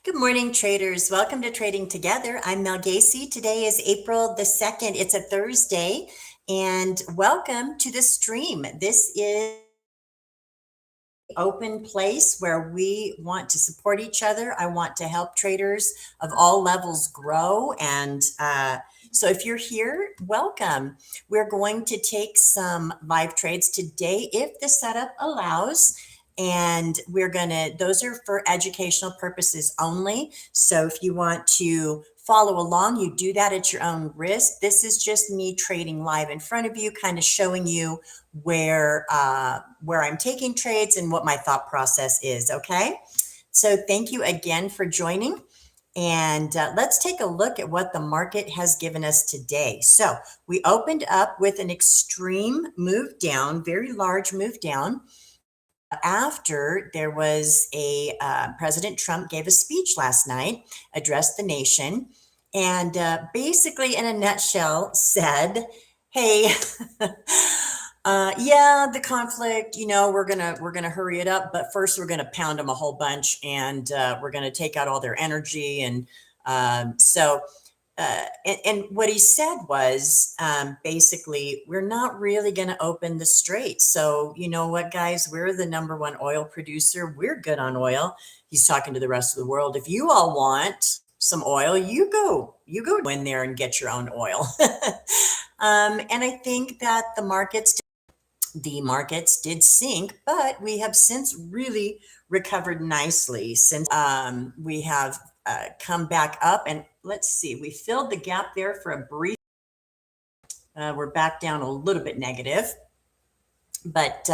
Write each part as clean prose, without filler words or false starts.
Good morning, traders. Welcome to Trading Together. I'm Mel Gacee. Today is April the 2nd. It's a Thursday, and welcome to the stream. This is an open place where we want to support each other. I want to help traders of all levels grow. So if you're here, welcome. We're going to take some live trades today if the setup allows. And those are for educational purposes only. So if you want to follow along, you do that at your own risk. This is just me trading live in front of you, kind of showing you where I'm taking trades and what my thought process is. Okay. So thank you again for joining. And let's take a look at what the market has given us today. So we opened up with an extreme move down, very large move down after there was a President Trump gave a speech last night, addressed the nation, and basically, in a nutshell, said, "Hey, yeah, the conflict. We're gonna hurry it up, but first we're gonna pound them a whole bunch, and we're gonna take out all their energy." And so and what he said was basically, we're not really going to open the strait. So, you know what, guys, we're the number one oil producer. We're good on oil. He's talking to the rest of the world. If you all want some oil, you go in there and get your own oil. And I think that the markets did sink, but we have since really recovered nicely since we have come back up. And let's see, we filled the gap there for a brief. We're back down a little bit negative, but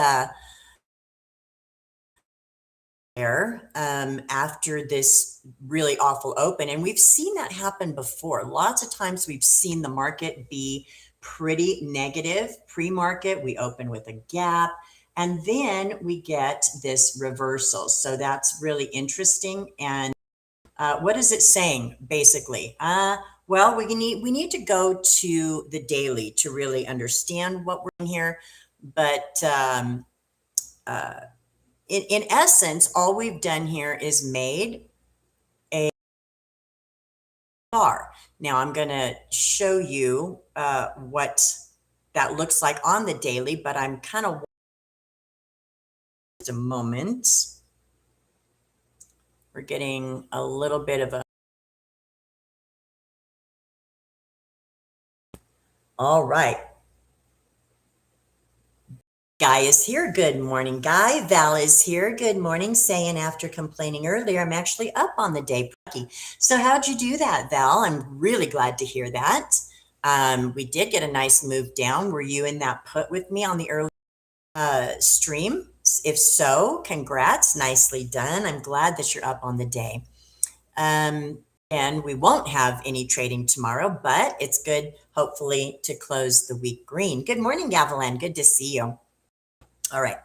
after this really awful open, and we've seen that happen before. Lots of times we've seen the market be pretty negative pre-market. We open with a gap, and then we get this reversal. So that's really interesting. And what is it saying basically? Well, we need to go to the daily to really understand what we're in here. But in essence, all we've done here is made a bar. Now I'm going to show you what that looks like on the daily, but I'm kind of just a moment. We're getting a little bit of a all right. Guy is here. Good morning, Guy. Val is here. Good morning. Saying after complaining earlier, I'm actually up on the day. So how'd you do that, Val? I'm really glad to hear that. We did get a nice move down. Were you in that put with me on the early stream? If so, congrats. Nicely done. I'm glad that you're up on the day. And we won't have any trading tomorrow, but it's good, hopefully, to close the week green. Good morning, Gavilan. Good to see you. All right.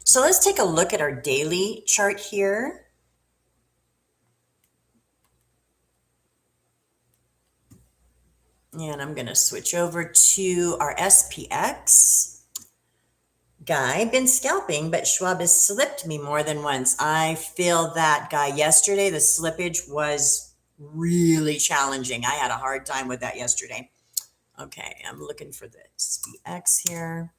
So let's take a look at our daily chart here. And I'm going to switch over to our SPX. Guy, been scalping, but Schwab has slipped me more than once. I feel that, Guy. Yesterday, the slippage was really challenging. I had a hard time with that yesterday. Okay, I'm looking for the SPX here.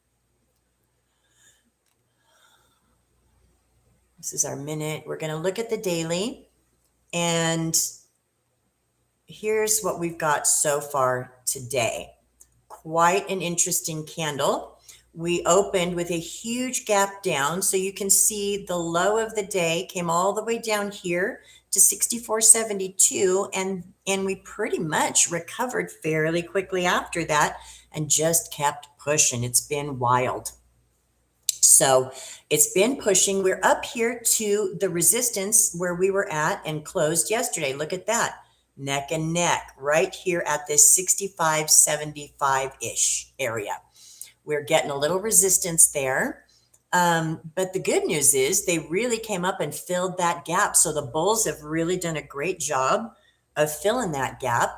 This is our minute. We're going to look at the daily, and here's what we've got so far today. Quite an interesting candle. We opened with a huge gap down. So you can see the low of the day came all the way down here to 64.72. And we pretty much recovered fairly quickly after that and just kept pushing. It's been wild. So it's been pushing. We're up here to the resistance where we were at and closed yesterday. Look at that. Neck and neck right here at this 65.75-ish area. We're getting a little resistance there. But the good news is they really came up and filled that gap. So the bulls have really done a great job of filling that gap.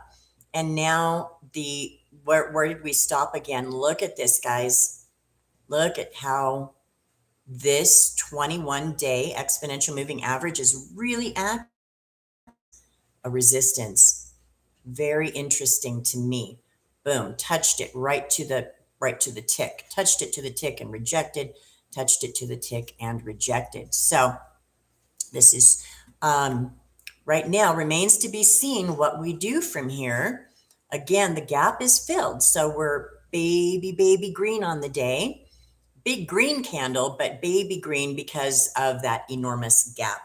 And now where did we stop again? Look at this, guys. Look at how this 21-day exponential moving average is really acting a resistance. Very interesting to me. Boom, touched it right to the tick. Touched it to the tick and rejected. Touched it to the tick and rejected. So this is right now remains to be seen what we do from here. Again, the gap is filled. So we're baby green on the day. Big green candle, but baby green because of that enormous gap.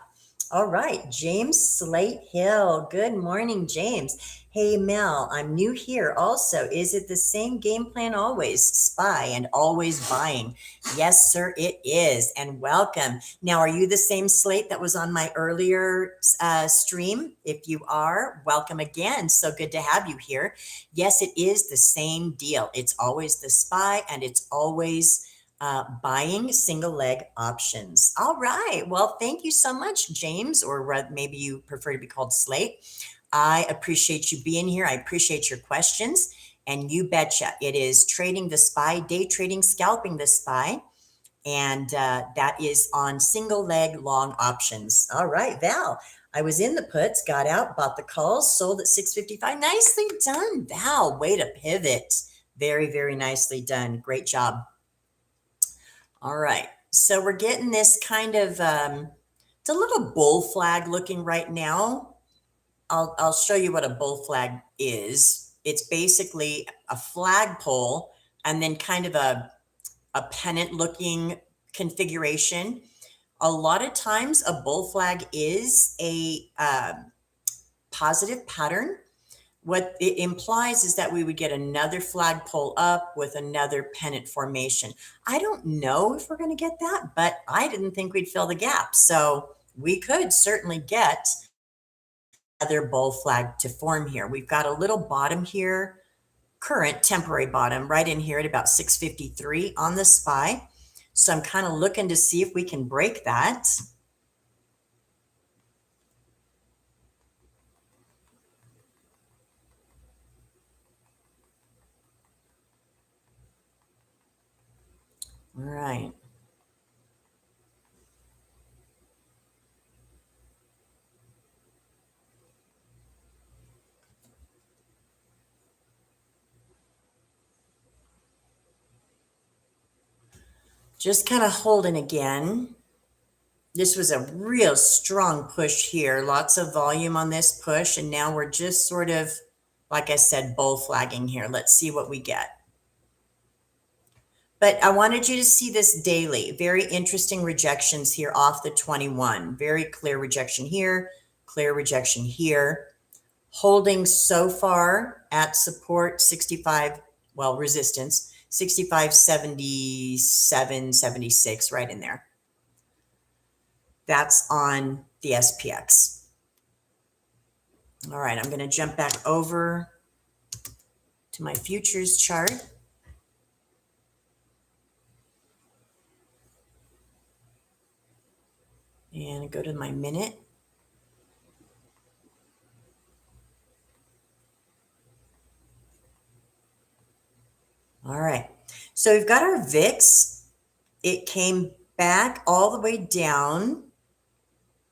All right, James Slate Hill. Good morning, James. Hey, Mel, I'm new here also. Is it the same game plan always? Spy and always buying. Yes, sir, it is. And welcome. Now, are you the same Slate that was on my earlier stream? If you are, welcome again. So good to have you here. Yes, it is the same deal. It's always the spy and it's always buying single leg options. All right. Well, thank you so much, James, or maybe you prefer to be called Slate. I appreciate you being here. I appreciate your questions. And you betcha, it is trading the spy, day trading, scalping the spy. And that is on single leg long options. All right, Val. I was in the puts, got out, bought the calls, sold at 655. Nicely done, Val. Way to pivot. Very, very nicely done. Great job. All right. So we're getting this kind of, it's a little bull flag looking right now. I'll show you what a bull flag is. It's basically a flagpole and then kind of a pennant looking configuration. A lot of times a bull flag is a positive pattern. What it implies is that we would get another flagpole up with another pennant formation. I don't know if we're going to get that, but I didn't think we'd fill the gap. So we could certainly get another bull flag to form here. We've got a little bottom here, current temporary bottom right in here at about 653 on the SPY. So I'm kind of looking to see if we can break that. All right. Just kind of holding again. This was a real strong push here. Lots of volume on this push. And now we're just sort of, like I said, bull flagging here. Let's see what we get. But I wanted you to see this daily. Very interesting rejections here off the 21. Very clear rejection here, clear rejection here. Holding so far at support 65, well, resistance 65, 77, 76, right in there. That's on the SPX. All right, I'm going to jump back over to my futures chart. And go to my minute. All right, so we've got our VIX. It came back all the way down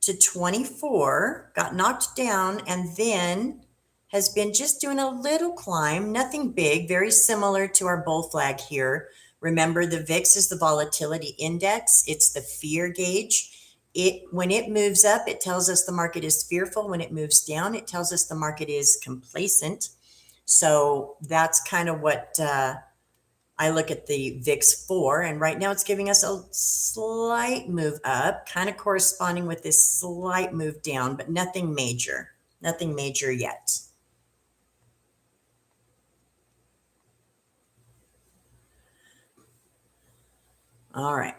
to 24, got knocked down, and then has been just doing a little climb, nothing big, very similar to our bull flag here. Remember, the VIX is the volatility index. It's the fear gauge. When it moves up, it tells us the market is fearful. When it moves down, it tells us the market is complacent. So that's kind of what I look at the VIX for, and right now it's giving us a slight move up, kind of corresponding with this slight move down, but nothing major yet. All right.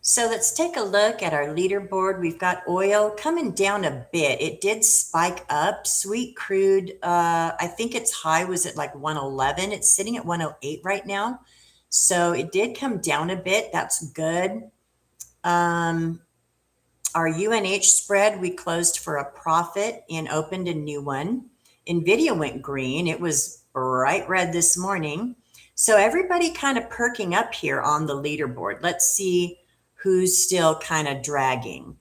So let's take a look at our leaderboard. We've got oil coming down a bit. It did spike up. Sweet crude, I think its high was at like 111. It's sitting at 108 right now. So it did come down a bit. That's good. Our UNH spread, we closed for a profit and opened a new one. NVIDIA went green. It was bright red this morning. So everybody kind of perking up here on the leaderboard. Let's see who's still kind of dragging.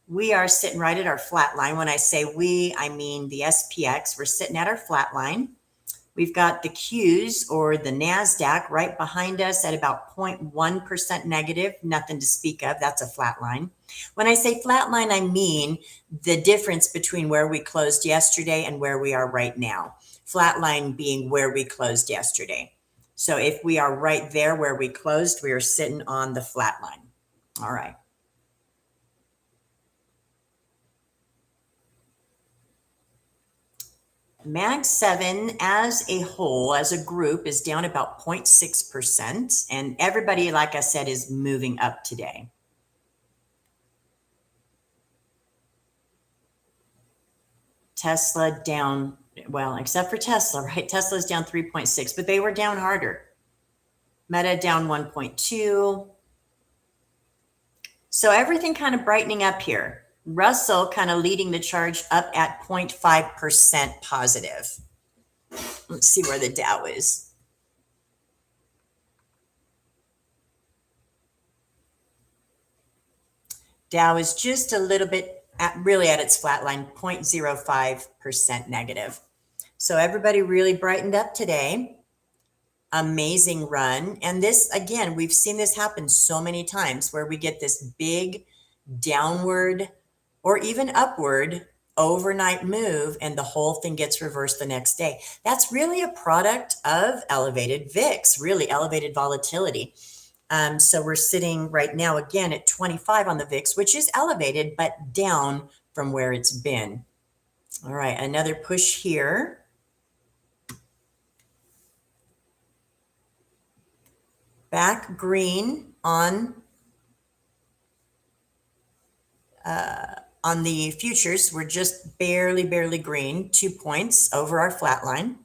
We are sitting right at our flat line. When I say we, I mean the SPX. We're sitting at our flat line. We've got the Qs or the NASDAQ right behind us at about 0.1% negative, nothing to speak of. That's a flat line. When I say flat line, I mean the difference between where we closed yesterday and where we are right now. Flat line being where we closed yesterday. So if we are right there where we closed, we are sitting on the flat line. All right. Mag 7 as a whole, as a group, is down about 0.6%. And everybody, like I said, is moving up today. Tesla down, well, except for Tesla, right? Tesla's down 3.6, but they were down harder. Meta down 1.2. So everything kind of brightening up here. Russell kind of leading the charge up at 0.5% positive. Let's see where the Dow is. Dow is just a little bit really at its flat line, 0.05% negative. So everybody really brightened up today. Amazing run. And this, again, we've seen this happen so many times where we get this big downward or even upward overnight move and the whole thing gets reversed the next day. That's really a product of elevated VIX, really elevated volatility. So we're sitting right now again at 25 on the VIX, which is elevated, but down from where it's been. All right, another push here. Back green on the futures. We're just barely green, 2 points over our flat line.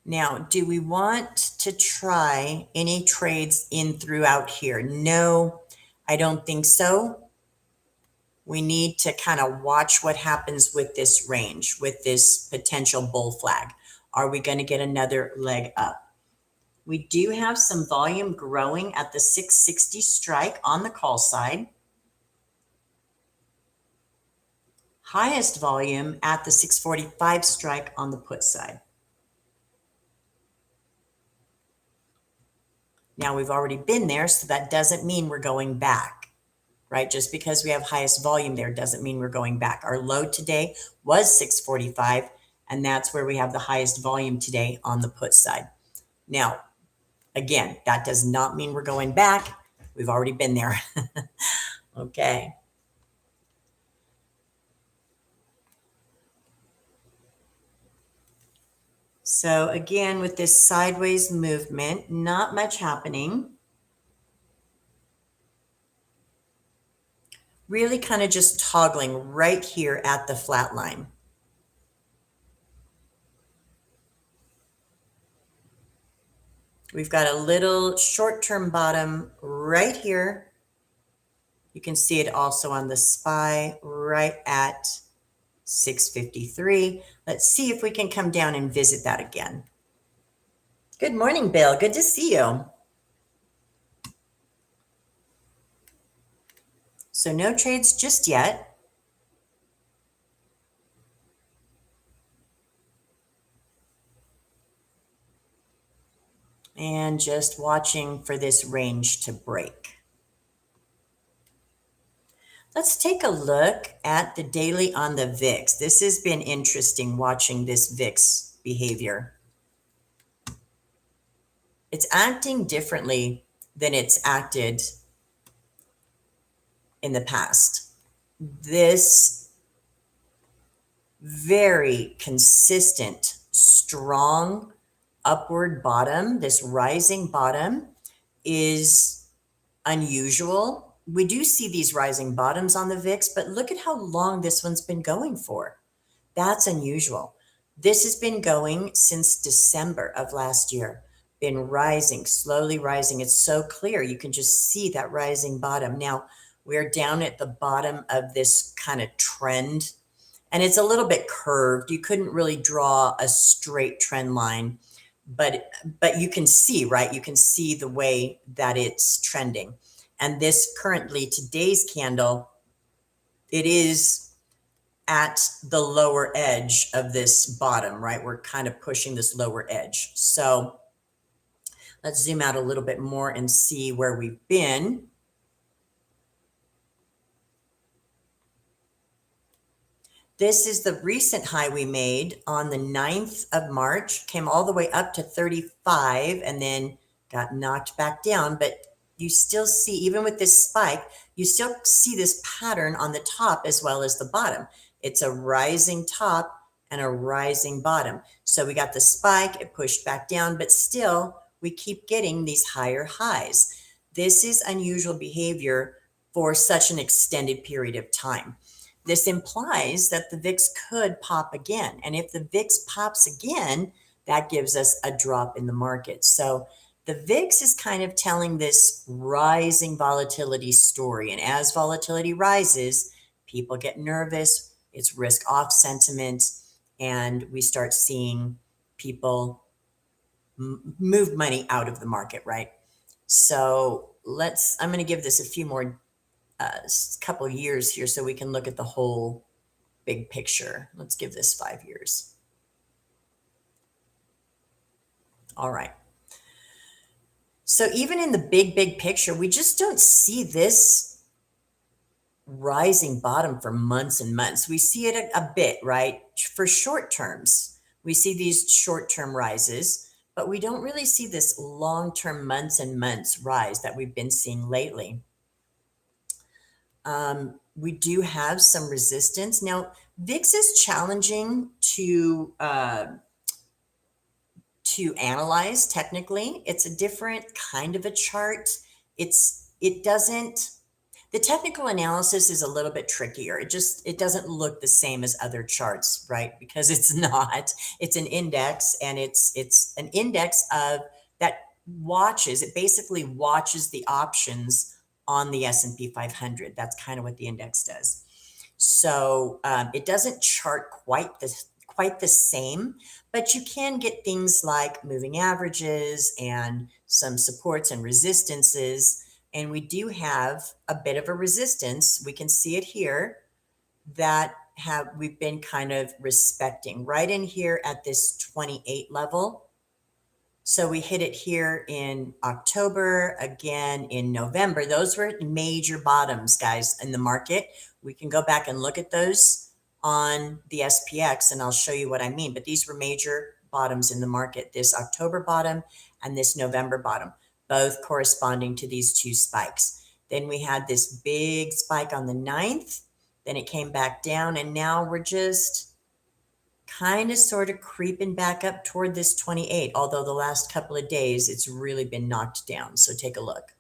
Now, do we want to try any trades in throughout here? No, I don't think so. We need to kind of watch what happens with this range, with this potential bull flag. Are we going to get another leg up? We do have some volume growing at the 660 strike on the call side. Highest volume at the 645 strike on the put side. Now we've already been there, so that doesn't mean we're going back, right? Just because we have highest volume there doesn't mean we're going back. Our low today was 645, and that's where we have the highest volume today on the put side. Now, again, that does not mean we're going back. We've already been there. Okay. So again, with this sideways movement, not much happening. Really kind of just toggling right here at the flat line. We've got a little short-term bottom right here. You can see it also on the SPY right at 653. Let's see if we can come down and visit that again. Good morning, Bill. Good to see you. So no trades just yet. And just watching for this range to break. Let's take a look at the daily on the VIX. This has been interesting watching this VIX behavior. It's acting differently than it's acted in the past. This very consistent, strong upward bottom, this rising bottom is unusual. We do see these rising bottoms on the VIX, but look at how long this one's been going for. That's unusual. This has been going since December of last year, been rising, slowly rising. It's so clear. You can just see that rising bottom. Now we're down at the bottom of this kind of trend, and it's a little bit curved. You couldn't really draw a straight trend line, but you can see, right? You can see the way that it's trending. And this currently, today's candle, it is at the lower edge of this bottom, right? We're kind of pushing this lower edge. So let's zoom out a little bit more and see where we've been. This is the recent high we made on the 9th of March, came all the way up to 35 and then got knocked back down. But you still see, even with this spike, you still see this pattern on the top as well as the bottom. It's a rising top and a rising bottom. So we got the spike, it pushed back down, but still we keep getting these higher highs. This is unusual behavior for such an extended period of time. This implies that the VIX could pop again. And if the VIX pops again, that gives us a drop in the market. So the VIX is kind of telling this rising volatility story. And as volatility rises, people get nervous, it's risk off sentiment, and we start seeing people move money out of the market, right? So I'm going to give this a few more couple years here so we can look at the whole big picture. Let's give this 5 years. All right. So even in the big picture, we just don't see this rising bottom for months and months. We see it a bit, right? For short terms, we see these short-term rises, but we don't really see this long-term months and months rise that we've been seeing lately. We do have some resistance. Now, VIX is challenging to analyze technically. It's a different kind of a chart. The technical analysis is a little bit trickier. It doesn't look the same as other charts, right? Because it's not. It's an index, and it's an index of that it basically watches the options on the S&P 500. That's kind of what the index does. So it doesn't chart quite the same, but you can get things like moving averages and some supports and resistances. And we do have a bit of a resistance. We can see it here that we've been kind of respecting right in here at this 28 level. So we hit it here in October, again in November. Those were major bottoms, guys, in the market. We can go back and look at those on the SPX, and I'll show you what I mean. But these were major bottoms in the market, this October bottom and this November bottom, both corresponding to these two spikes. Then we had this big spike on the 9th. Then it came back down, and now we're just kind of sort of creeping back up toward this 28, although the last couple of days it's really been knocked down. So take a look.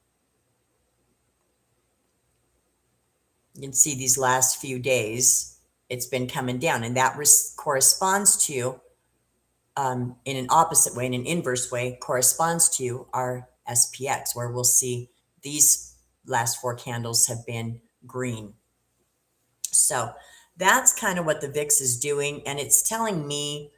You can see these last few days it's been coming down, and that corresponds to in an opposite way, in an inverse way, corresponds to our SPX, where we'll see these last 4 candles have been green. So that's kind of what the VIX is doing, and it's telling me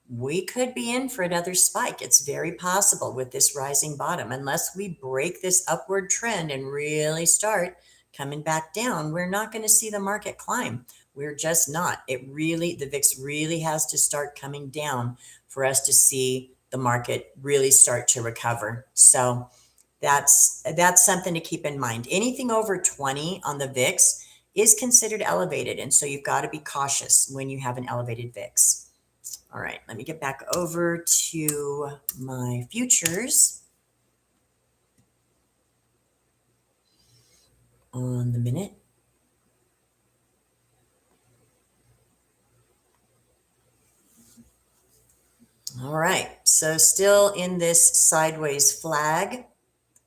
we could be in for another spike. It's very possible with this rising bottom. Unless we break this upward trend and really start coming back down, we're not going to see the market climb. We're just not. The VIX really has to start coming down for us to see the market really start to recover. So that's something to keep in mind. Anything over 20 on the VIX is considered elevated. And so you've got to be cautious when you have an elevated VIX. All right, let me get back over to my futures on the minute. All right, so still in this sideways flag.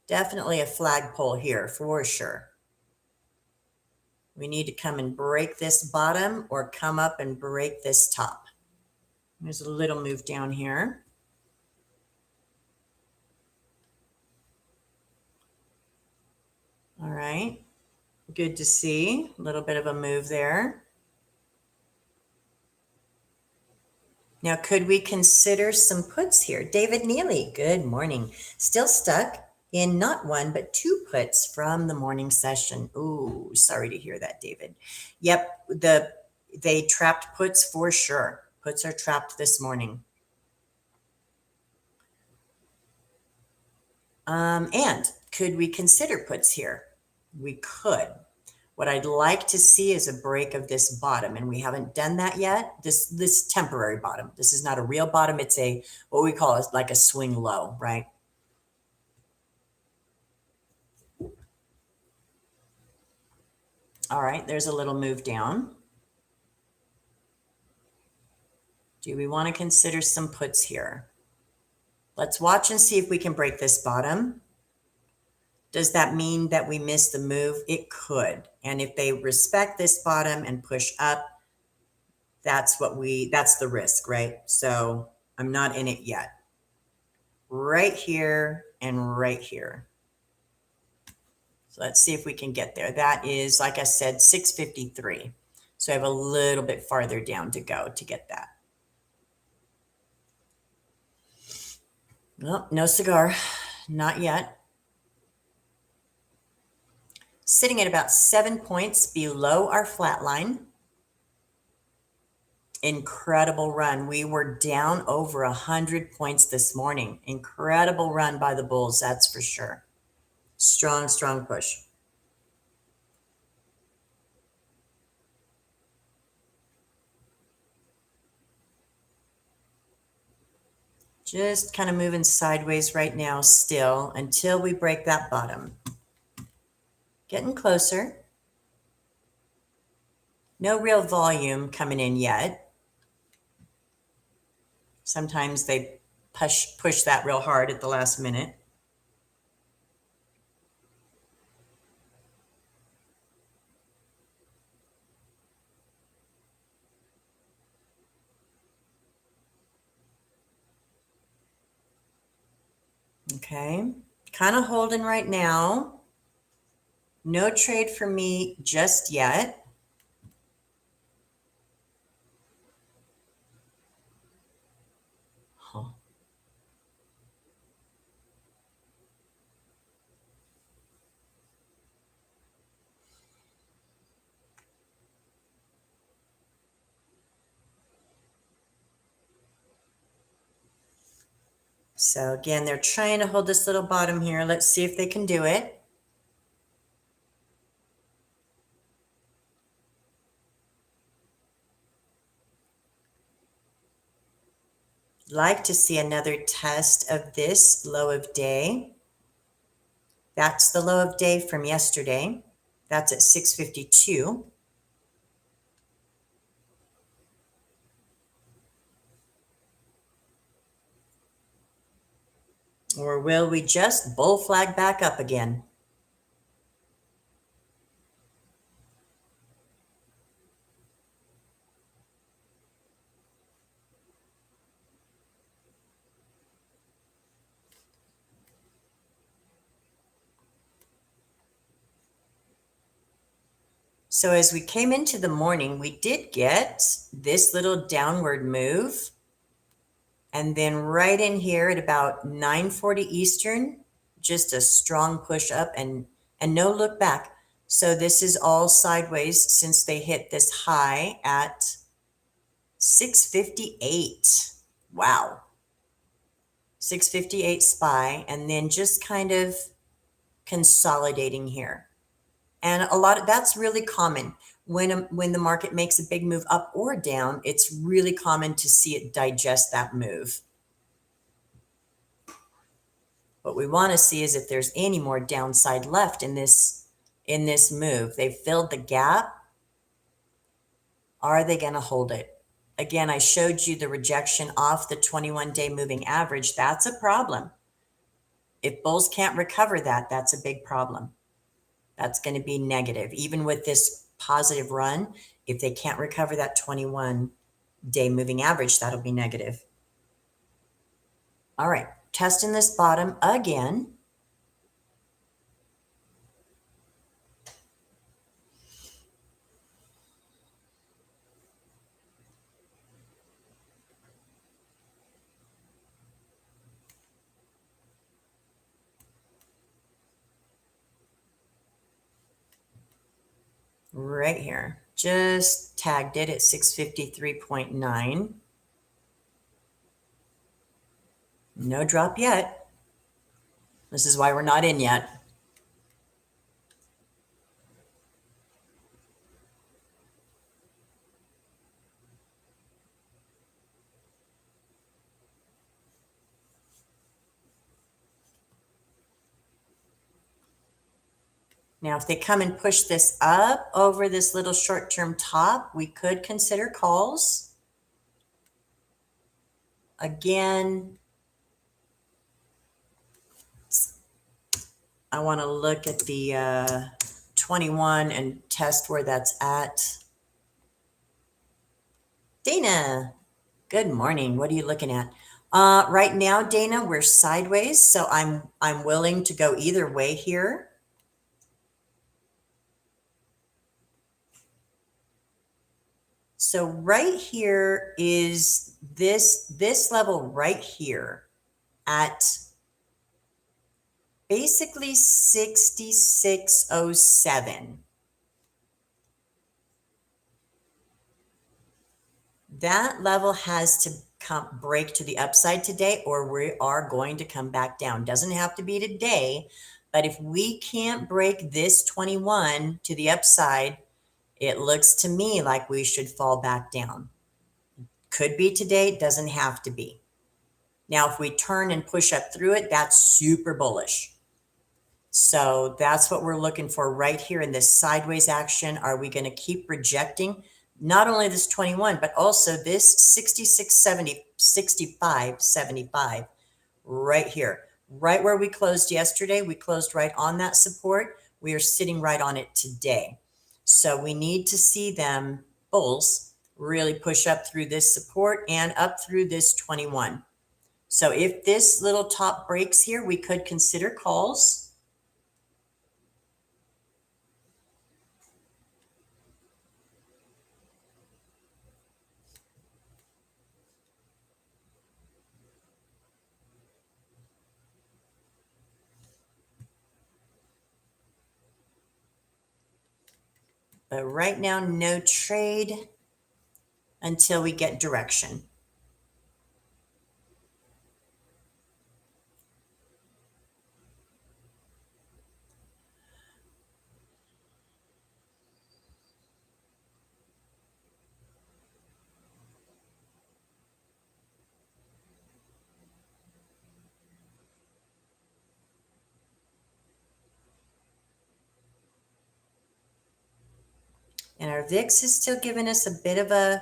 Definitely a flagpole here for sure. We need to come and break this bottom or come up and break this top. There's a little move down here. All right. Good to see. A little bit of a move there. Now, could we consider some puts here? David Neely, good morning. Still stuck in not one, but two puts from the morning session. Ooh, sorry to hear that, David. Yep, they trapped puts for sure. Puts are trapped this morning. And could we consider puts here? We could. What I'd like to see is a break of this bottom, and we haven't done that yet. This temporary bottom. This is not a real bottom. It's a what we call is like a swing low, right? All right, there's a little move down. Do we want to consider some puts here? Let's watch and see if we can break this bottom. Does that mean that we miss the move? It could. And if they respect this bottom and push up, that's the risk, right? So I'm not in it yet. Right here and right here. So let's see if we can get there. That is, like I said, 653. So I have a little bit farther down to go to get that. Well, no cigar, not yet. Sitting at about 7 points below our flat line. Incredible run. We were down over 100 points this morning. Incredible run by the bulls, that's for sure. Strong, strong push. Just kind of moving sideways right now still until we break that bottom. Getting closer. No real volume coming in yet. Sometimes they push that real hard at the last minute. Okay, kind of holding right now. No trade for me just yet. Huh. So again, they're trying to hold this little bottom here. Let's see if they can do it. Like to see another test of this low of day. That's the low of day from yesterday. That's at 652. Or will we just bull flag back up again? So as we came into the morning, we did get this little downward move. And then right in here at about 9:40 Eastern, just a strong push up and no look back. So this is all sideways since they hit this high at 658. Wow. 658 SPY, and then just kind of consolidating here. And a lot of that's really common when the market makes a big move up or down. It's really common to see it digest that move. What we want to see is if there's any more downside left in this move. They've filled the gap. Are they going to hold it? Again, I showed you the rejection off the 21-day moving average. That's a problem. If bulls can't recover that, that's a big problem. That's going to be negative. Even with this positive run, if they can't recover that 21, Day moving average, that'll be negative. All right, testing this bottom again. Right here. Just tagged it at 653.9. No drop yet. This is why we're not in yet. Now, if they come and push this up over this little short-term top, we could consider calls. Again, I want to look at the 21 and test where that's at. Dana, good morning. What are you looking at? Right now, Dana, we're sideways, so I'm willing to go either way here. So right here is this level right here at basically 6607. That level has to break to the upside today, or we are going to come back down. Doesn't have to be today, but if we can't break this 21 to the upside, it looks to me like we should fall back down. Could be today, doesn't have to be. Now, if we turn and push up through it, that's super bullish. So that's what we're looking for right here in this sideways action. Are we going to keep rejecting not only this 21, but also this 6670, 6575 right here, right where we closed yesterday? We closed right on that support. We are sitting right on it today. So we need to see them bulls really push up through this support and up through this 21. So if this little top breaks here, we could consider calls. But right now, no trade until we get direction. And our VIX is still giving us a bit of a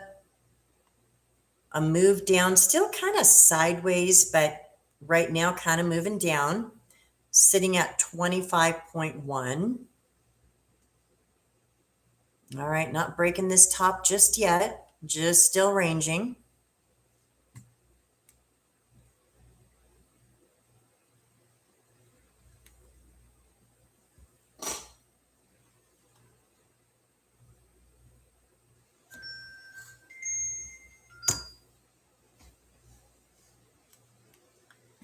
move down, still kind of sideways, but right now kind of moving down, sitting at 25.1. All right, not breaking this top just yet, just still ranging.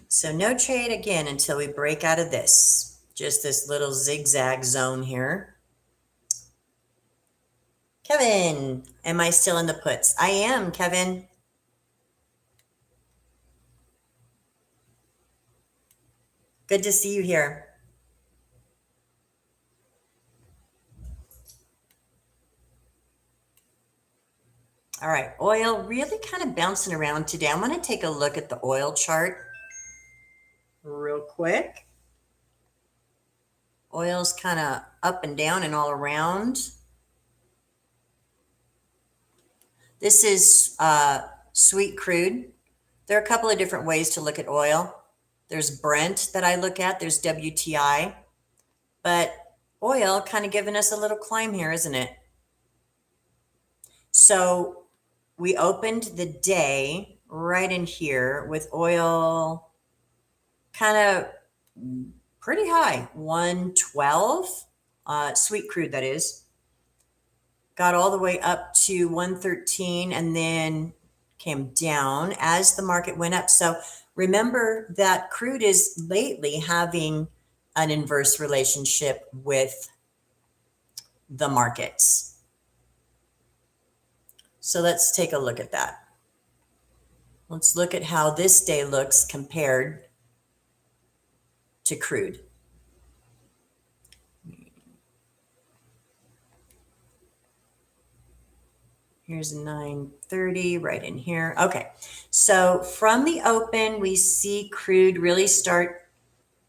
So no trade again until we break out of this, just this little zigzag zone here. Kevin, am I still in the puts? I am, Kevin. Good to see you here. All right, oil really kind of bouncing around today. I'm going to take a look at the oil chart real quick. Oil's kind of up and down and all around. This is sweet crude. There are a couple of different ways to look at oil. There's Brent that I look at. There's WTI. But oil kind of giving us a little climb here, isn't it? So we opened the day right in here with oil kind of pretty high, 112, sweet crude, that is. Got all the way up to 113 and then came down as the market went up. So remember that crude is lately having an inverse relationship with the markets. So let's take a look at that. Let's look at how this day looks compared to crude. Here's 9:30 right in here. Okay, so from the open, we see crude really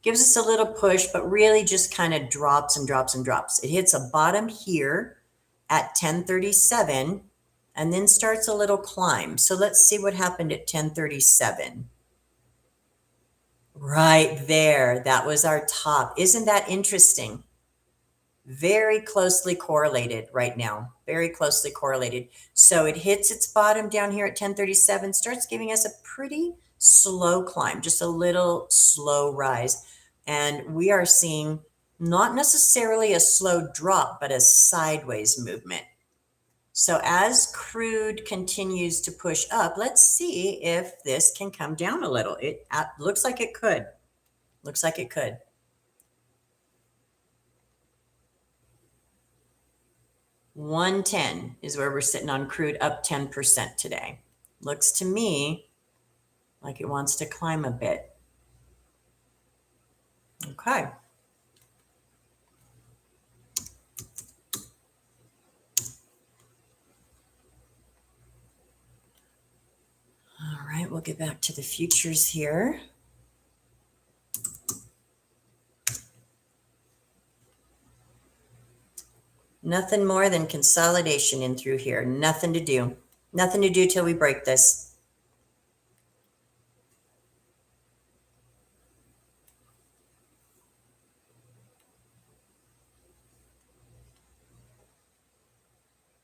gives us a little push, but really just kind of drops and drops and drops. It hits a bottom here at 1037 and then starts a little climb. So let's see what happened at 1037. Right there, that was our top. Isn't that interesting? Very closely correlated right now, very closely correlated. So it hits its bottom down here at 1037, starts giving us a pretty slow climb, just a little slow rise. And we are seeing not necessarily a slow drop, but a sideways movement. So as crude continues to push up, let's see if this can come down a little. It looks like it could. Looks like it could. 110 is where we're sitting on crude, up 10% today. Looks to me like it wants to climb a bit. Okay. All right, we'll get back to the futures here. Nothing more than consolidation in through here. Nothing to do. Nothing to do till we break this.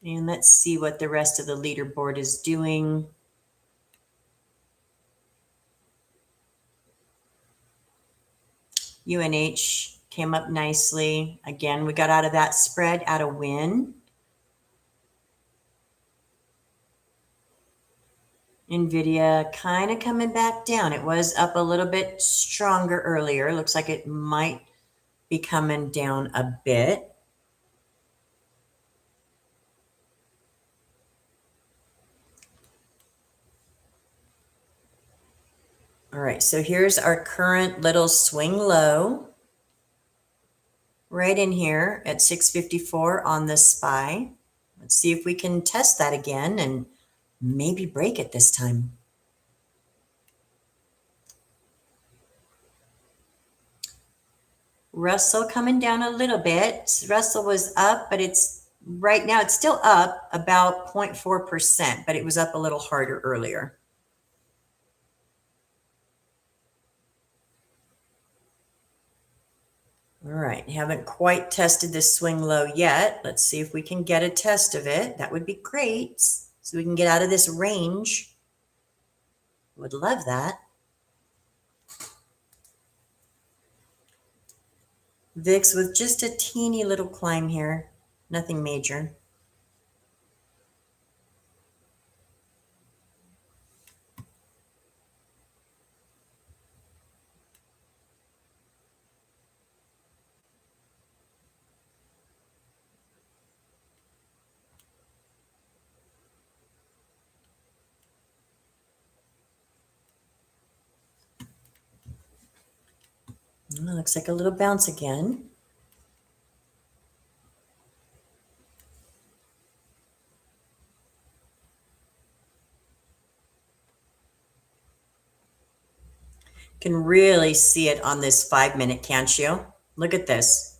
And let's see what the rest of the leaderboard is doing. UNH came up nicely. Again, we got out of that spread at a win. NVIDIA kind of coming back down. It was up a little bit stronger earlier. Looks like it might be coming down a bit. All right, so here's our current little swing low right in here at 654 on the SPY. Let's see if we can test that again and maybe break it this time. Russell coming down a little bit. Russell was up, but right now it's still up about 0.4%, but it was up a little harder earlier. All right, haven't quite tested this swing low yet. Let's see if we can get a test of it. That would be great, so we can get out of this range. Would love that. VIX with just a teeny little climb here, nothing major. Looks like a little bounce again. Can really see it on this 5-minute, can't you? Look at this.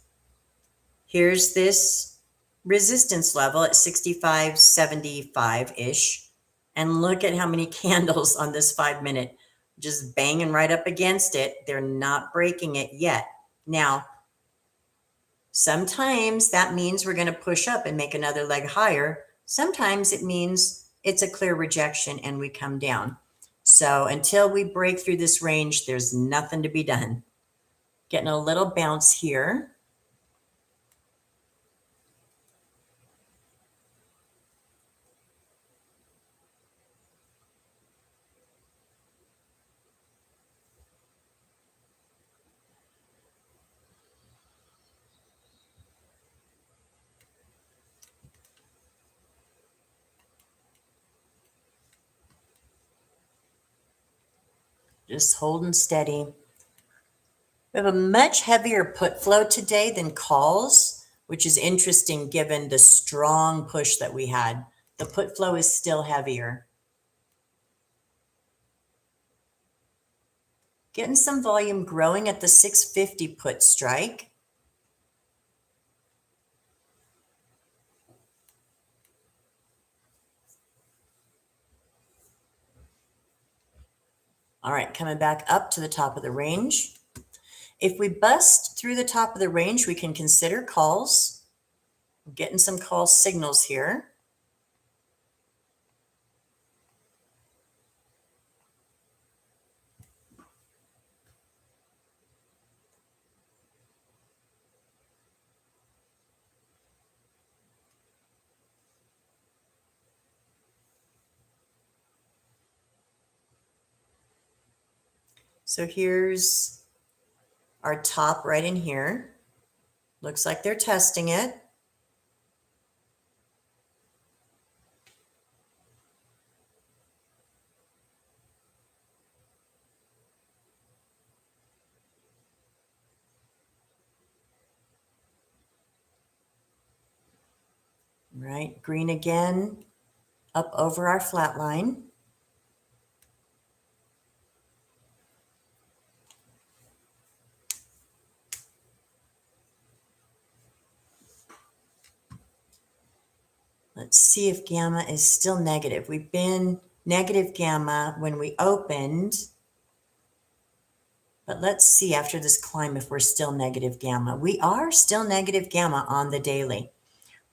Here's this resistance level at 65.75-ish. And look at how many candles on this 5-minute, just banging right up against it. They're not breaking it yet. Now, sometimes that means we're going to push up and make another leg higher. Sometimes it means it's a clear rejection and we come down. So until we break through this range, there's nothing to be done. Getting a little bounce here. Just holding steady. We have a much heavier put flow today than calls, which is interesting given the strong push that we had. The put flow is still heavier. Getting some volume growing at the 650 put strike. All right, coming back up to the top of the range. If we bust through the top of the range, we can consider calls. Getting some call signals here. So here's our top right in here. Looks like they're testing it. Right, green again, up over our flat line. Let's see if gamma is still negative. We've been negative gamma when we opened, but let's see after this climb if we're still negative gamma. We are still negative gamma on the daily.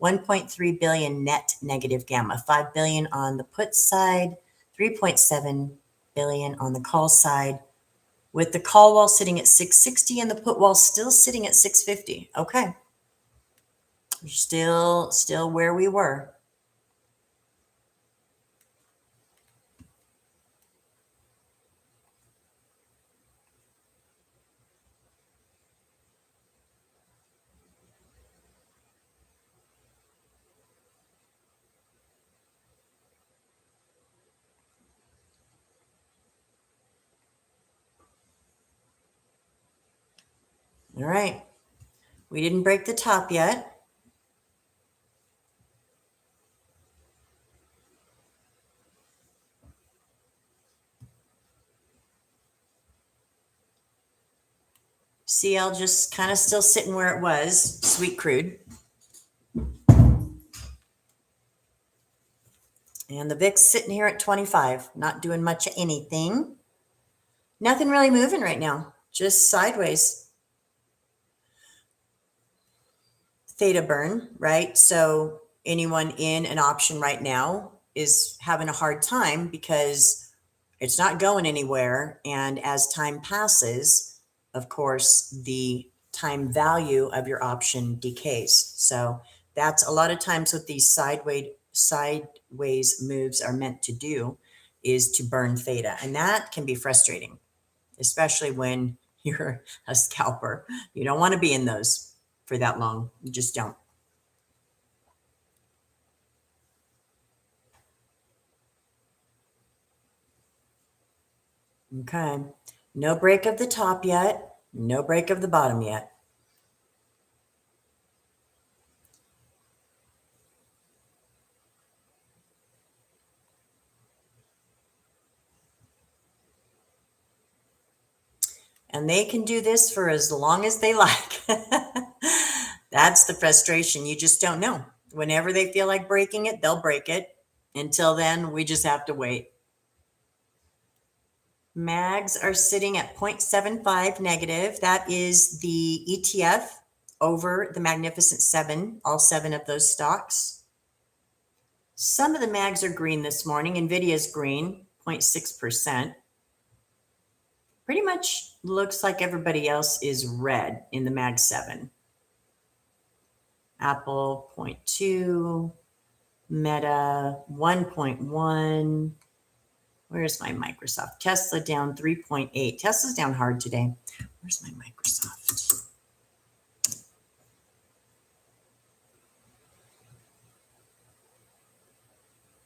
1.3 billion net negative gamma, 5 billion on the put side, 3.7 billion on the call side, with the call wall sitting at 660 and the put wall still sitting at 650. Okay. We're still where we were. All right. We didn't break the top yet. CL just kind of still sitting where it was, sweet crude. And the VIX sitting here at 25, not doing much of anything. Nothing really moving right now, just sideways. Theta burn, right? So anyone in an option right now is having a hard time because it's not going anywhere. And as time passes, of course, the time value of your option decays. So that's a lot of times what these sideways moves are meant to do, is to burn theta. And that can be frustrating, especially when you're a scalper. You don't want to be in those for that long. You just don't. Okay. No break of the top yet. No break of the bottom yet. And they can do this for as long as they like. That's the frustration. You just don't know. Whenever they feel like breaking it, they'll break it. Until then, we just have to wait. Mags are sitting at 0.75 negative. That is the ETF over the Magnificent Seven, all seven of those stocks. Some of the mags are green this morning. NVIDIA's green, 0.6%. Pretty much looks like everybody else is red in the Mag 7. Apple 0.2, Meta 1.1. Where's my Microsoft? Tesla down 3.8. Tesla's down hard today. Where's my Microsoft?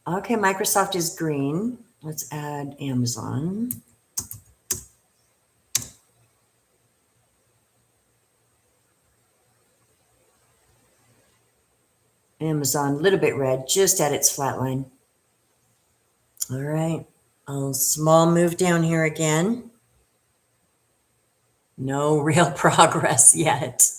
Okay, Microsoft is green. Let's add Amazon. Amazon, a little bit red, just at its flat line. All right, a small move down here again. No real progress yet.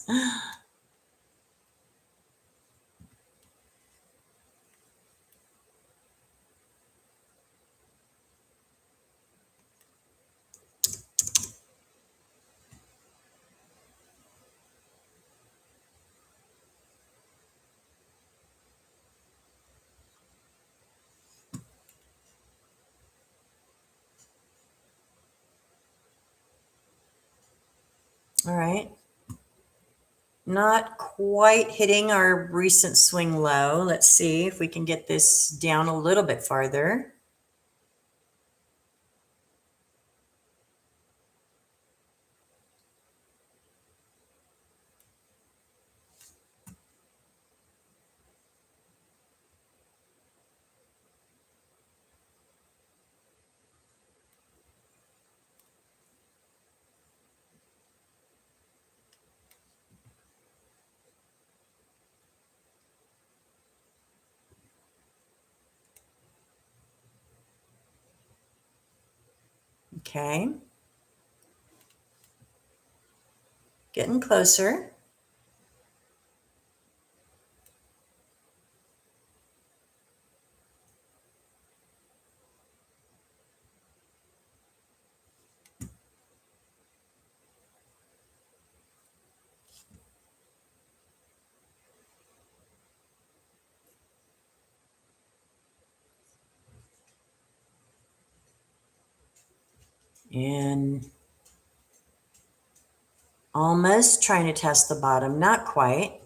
All right. Not quite hitting our recent swing low. Let's see if we can get this down a little bit farther. Okay. Getting closer. And almost trying to test the bottom, not quite.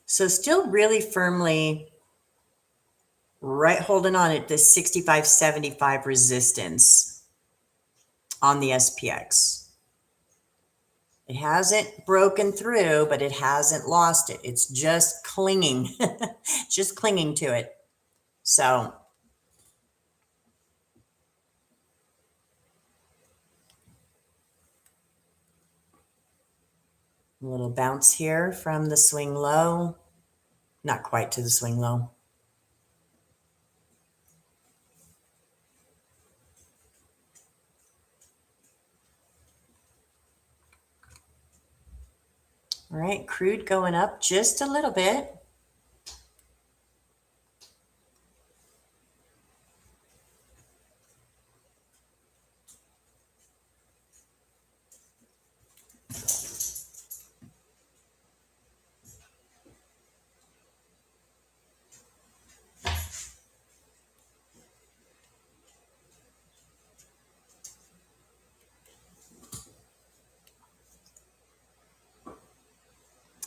So still really firmly right holding on at this 65.75 resistance on the SPX. It hasn't broken through, but it hasn't lost it. It's just clinging, just clinging to it. So a little bounce here from the swing low, not quite to the swing low. All right, crude going up just a little bit.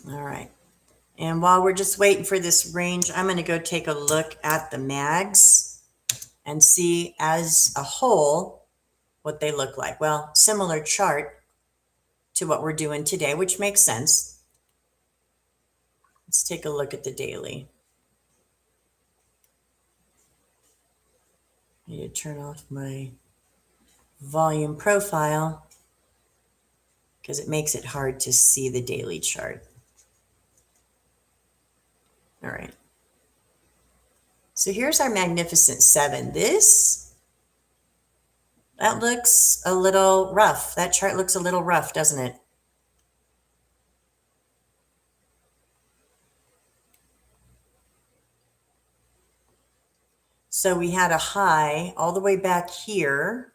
All right. And while we're just waiting for this range, I'm going to go take a look at the mags and see as a whole what they look like. Well, similar chart to what we're doing today, which makes sense. Let's take a look at the daily. I need to turn off my volume profile because it makes it hard to see the daily chart. All right. So here's our Magnificent Seven. That looks a little rough. That chart looks a little rough, doesn't it? So we had a high all the way back here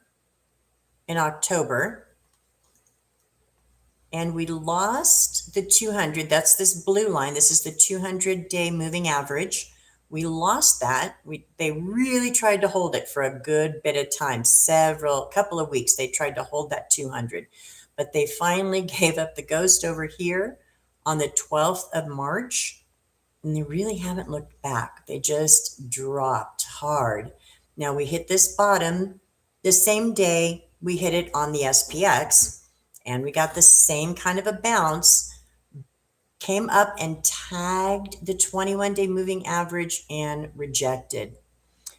in October, and we lost the 200. That's this blue line. This is the 200-day moving average. We lost that. They really tried to hold it for a good bit of time, couple of weeks. They tried to hold that 200, but they finally gave up the ghost over here on the 12th of March, and they really haven't looked back. They just dropped hard. Now we hit this bottom the same day we hit it on the SPX, and we got the same kind of a bounce, came up and tagged the 21-day moving average and rejected.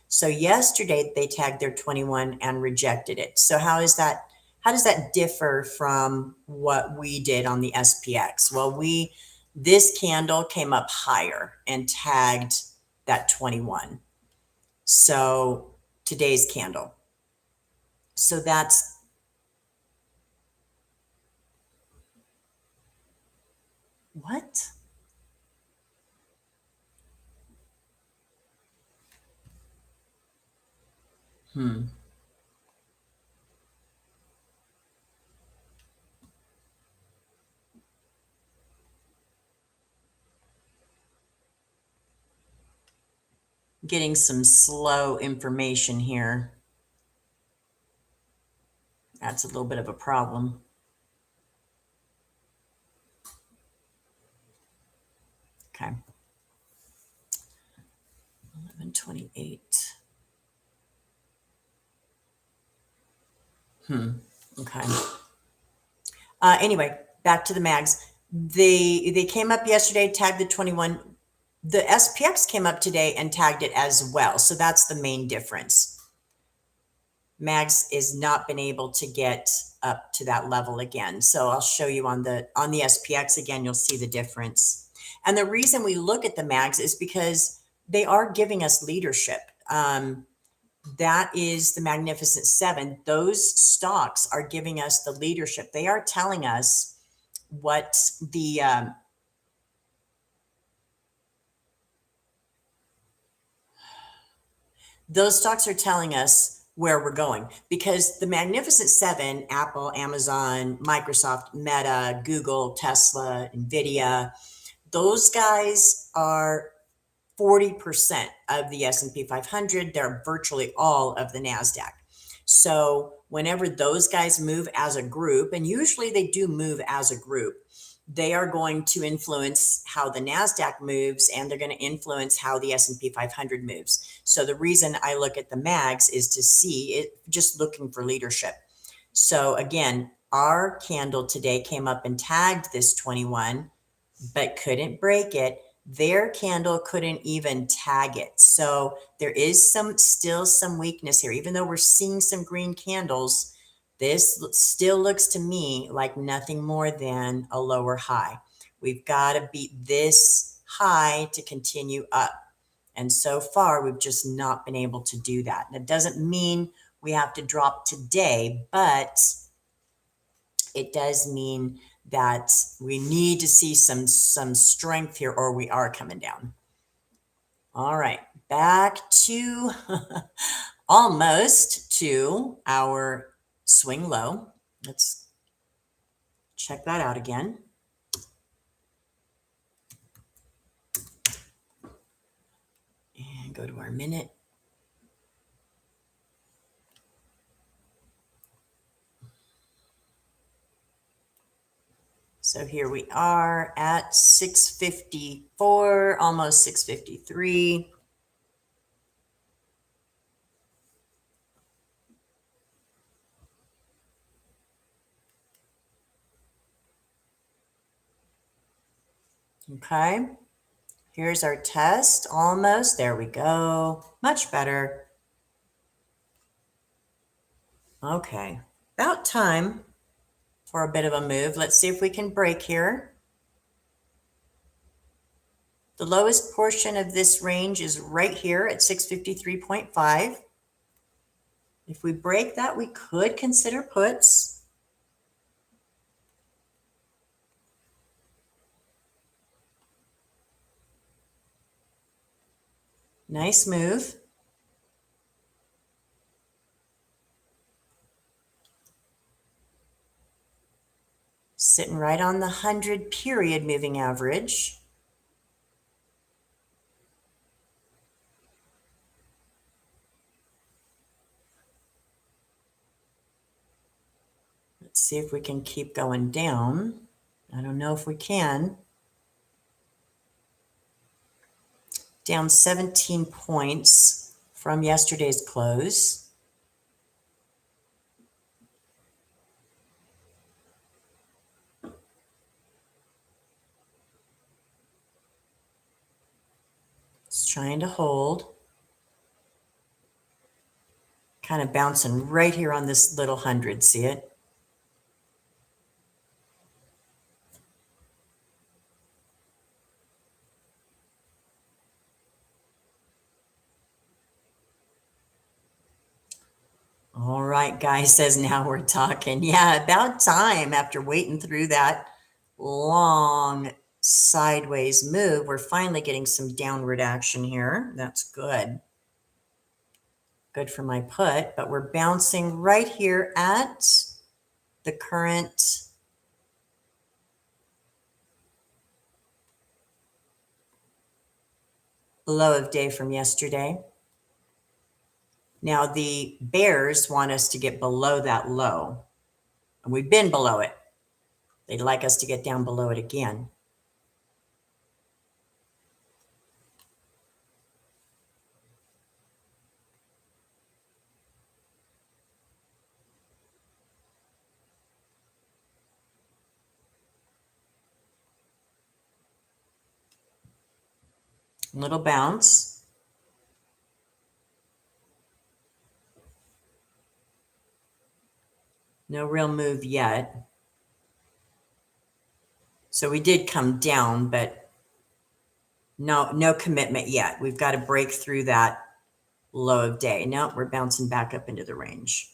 So yesterday they tagged their 21 and rejected it. So how does that differ from what we did on the SPX? Well, this candle came up higher and tagged that 21. So today's candle. So that's what? Getting some slow information here. That's a little bit of a problem. Okay. 1128. Okay. Anyway, back to the mags. They came up yesterday, tagged the 21. The SPX came up today and tagged it as well. So that's the main difference. Mags is not been able to get up to that level again. So I'll show you on the SPX again, you'll see the difference. And the reason we look at the mags is because they are giving us leadership. That is the Magnificent Seven. Those stocks are giving us the leadership. They are telling us what those stocks are telling us where we're going, because the Magnificent Seven, Apple, Amazon, Microsoft, Meta, Google, Tesla, Nvidia, those guys are 40% of the S&P 500. They're virtually all of the NASDAQ. So whenever those guys move as a group, and usually they do move as a group, they are going to influence how the NASDAQ moves, and they're going to influence how the S&P 500 moves. So the reason I look at the mags is to see it, just looking for leadership. So again, our candle today came up and tagged this 21, but couldn't break it. Their candle couldn't even tag it. So there is still some weakness here. Even though we're seeing some green candles, this still looks to me like nothing more than a lower high. We've got to beat this high to continue up. And so far, we've just not been able to do that. That doesn't mean we have to drop today, but it does mean that we need to see some strength here, or we are coming down. All right, back to almost to our swing low. Let's check that out again. And go to our minute. So here we are at 654, almost 653. Okay, here's our test, almost. There we go. Much better. Okay, about time for a bit of a move. Let's see if we can break here. The lowest portion of this range is right here at 653.5. If we break that, we could consider puts. Nice move. Sitting right on the 100 period moving average. Let's see if we can keep going down. I don't know if we can. Down 17 points from yesterday's close. It's trying to hold. Kind of bouncing right here on this little 100, see it? All right, guy says now we're talking. Yeah, about time after waiting through that long sideways move. We're finally getting some downward action here. That's good. Good for my put, but we're bouncing right here at the current low of day from yesterday. Now the bears want us to get below that low, and we've been below it. They'd like us to get down below it again. Little bounce. No real move yet. So we did come down, but no commitment yet. We've got to break through that low of day. No, we're bouncing back up into the range.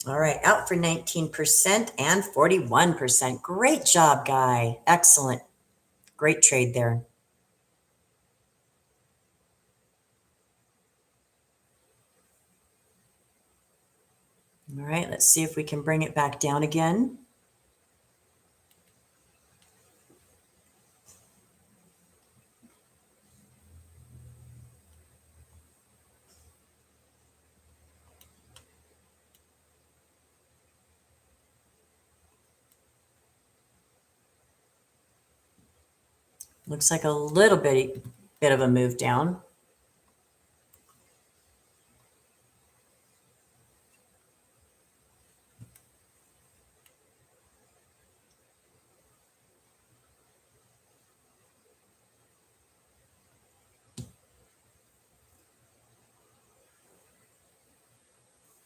All right, out for 19% and 41%. Great job, guy. Excellent. Great trade there. All right, let's see if we can bring it back down again. Looks like a little bit of a move down.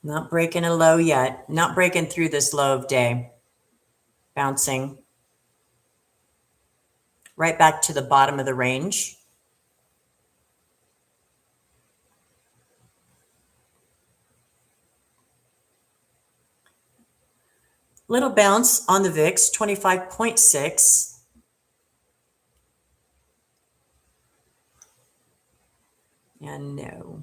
Not breaking a low yet. Not breaking through this low of day. Bouncing right back to the bottom of the range. Little bounce on the VIX, 25.6. And no.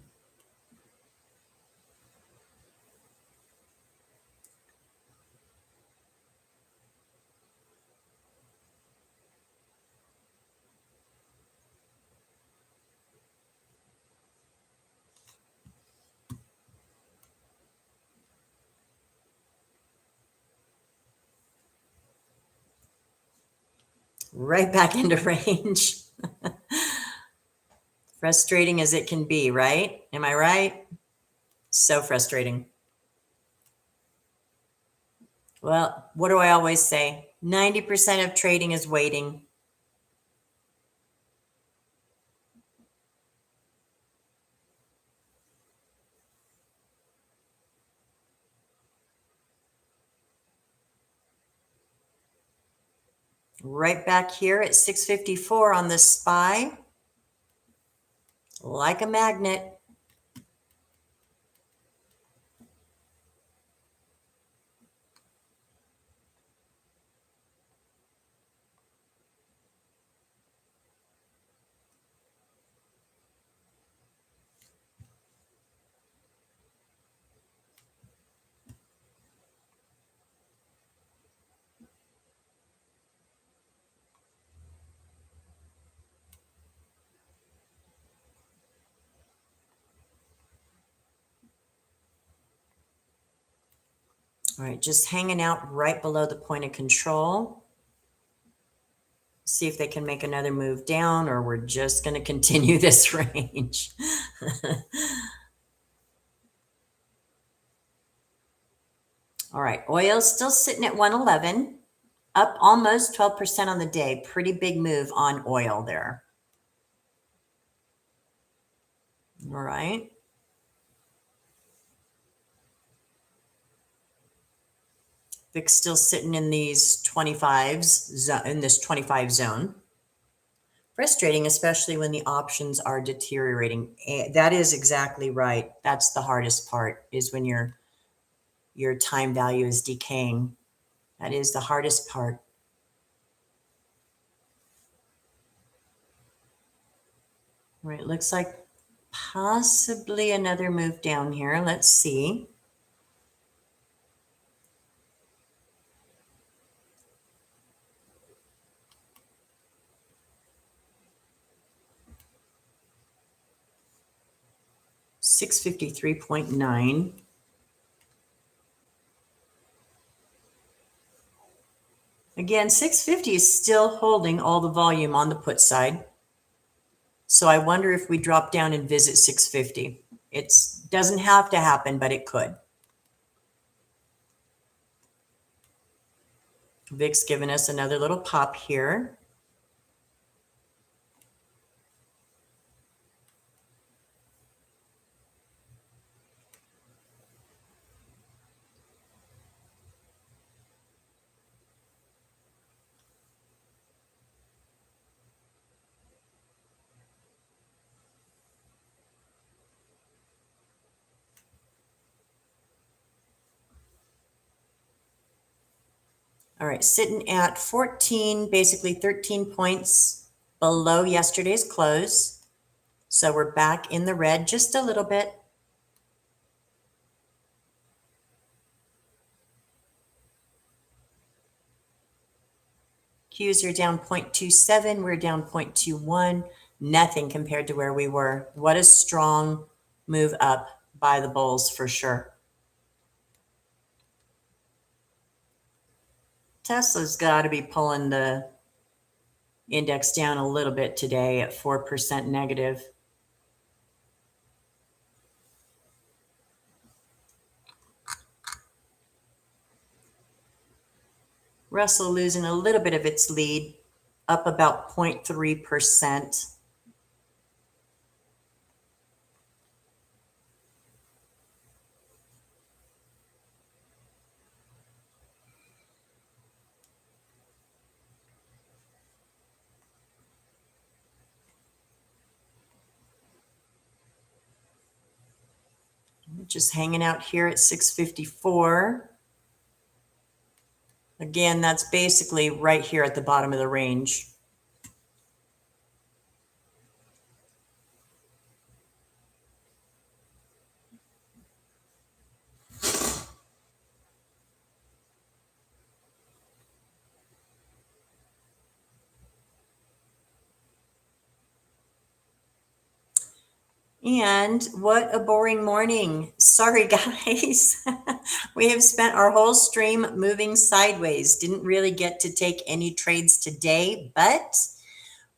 Right back into range. Frustrating as it can be, right? Am I right? So frustrating. Well, what do I always say? 90% of trading is waiting. Right back here at 654 on the SPY, like a magnet. All right, just hanging out right below the point of control. See if they can make another move down, or we're just going to continue this range. All right, oil still sitting at 111, up almost 12% on the day. Pretty big move on oil there. All right. VIX still sitting in these 25s, in this 25 zone. Frustrating, especially when the options are deteriorating. That is exactly right. That's the hardest part, is when your time value is decaying. That is the hardest part. All right, looks like possibly another move down here. Let's see. $653.9. Again, 650 is still holding all the volume on the put side. So I wonder if we drop down and visit 650. It doesn't have to happen, but it could. VIX giving us another little pop here. All right, sitting at 14, basically 13 points below yesterday's close. So we're back in the red just a little bit. Qs are down 0.27, we're down 0.21, nothing compared to where we were. What a strong move up by the bulls for sure. Tesla's got to be pulling the index down a little bit today at 4% negative. Russell losing a little bit of its lead, up about 0.3%. Just hanging out here at 654. Again, that's basically right here at the bottom of the range. And what a boring morning. Sorry, guys. We have spent our whole stream moving sideways. Didn't really get to take any trades today, but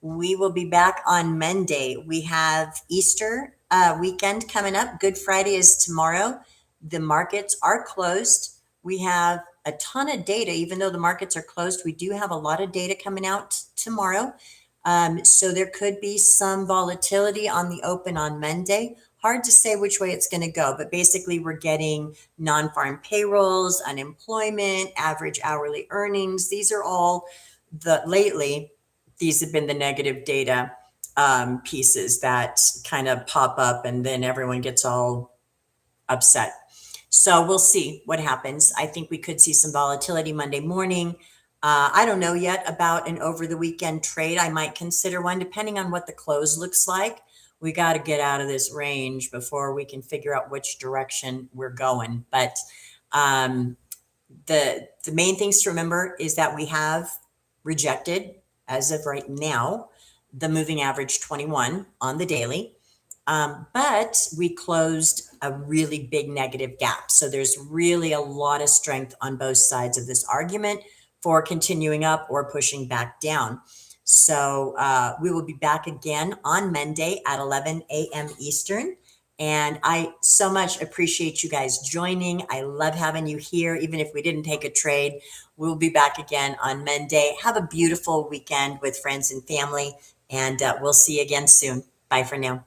we will be back on Monday. We have Easter weekend coming up. Good Friday is tomorrow. The markets are closed. We have a ton of data. Even though the markets are closed, we do have a lot of data coming out tomorrow. So there could be some volatility on the open on Monday. Hard to say which way it's going to go, but basically we're getting non-farm payrolls, unemployment, average hourly earnings. These are all lately, these have been the negative data pieces that kind of pop up, and then everyone gets all upset. So we'll see what happens. I think we could see some volatility Monday morning. I don't know yet about an over the weekend trade. I might consider one depending on what the close looks like. We got to get out of this range before we can figure out which direction we're going. But um, the main things to remember is that we have rejected, as of right now, the moving average 21 on the daily. But we closed a really big negative gap. So there's really a lot of strength on both sides of this argument for continuing up or pushing back down. So we will be back again on Monday at 11 a.m. Eastern. And I so much appreciate you guys joining. I love having you here, even if we didn't take a trade. We'll be back again on Monday. Have a beautiful weekend with friends and family, and we'll see you again soon. Bye for now.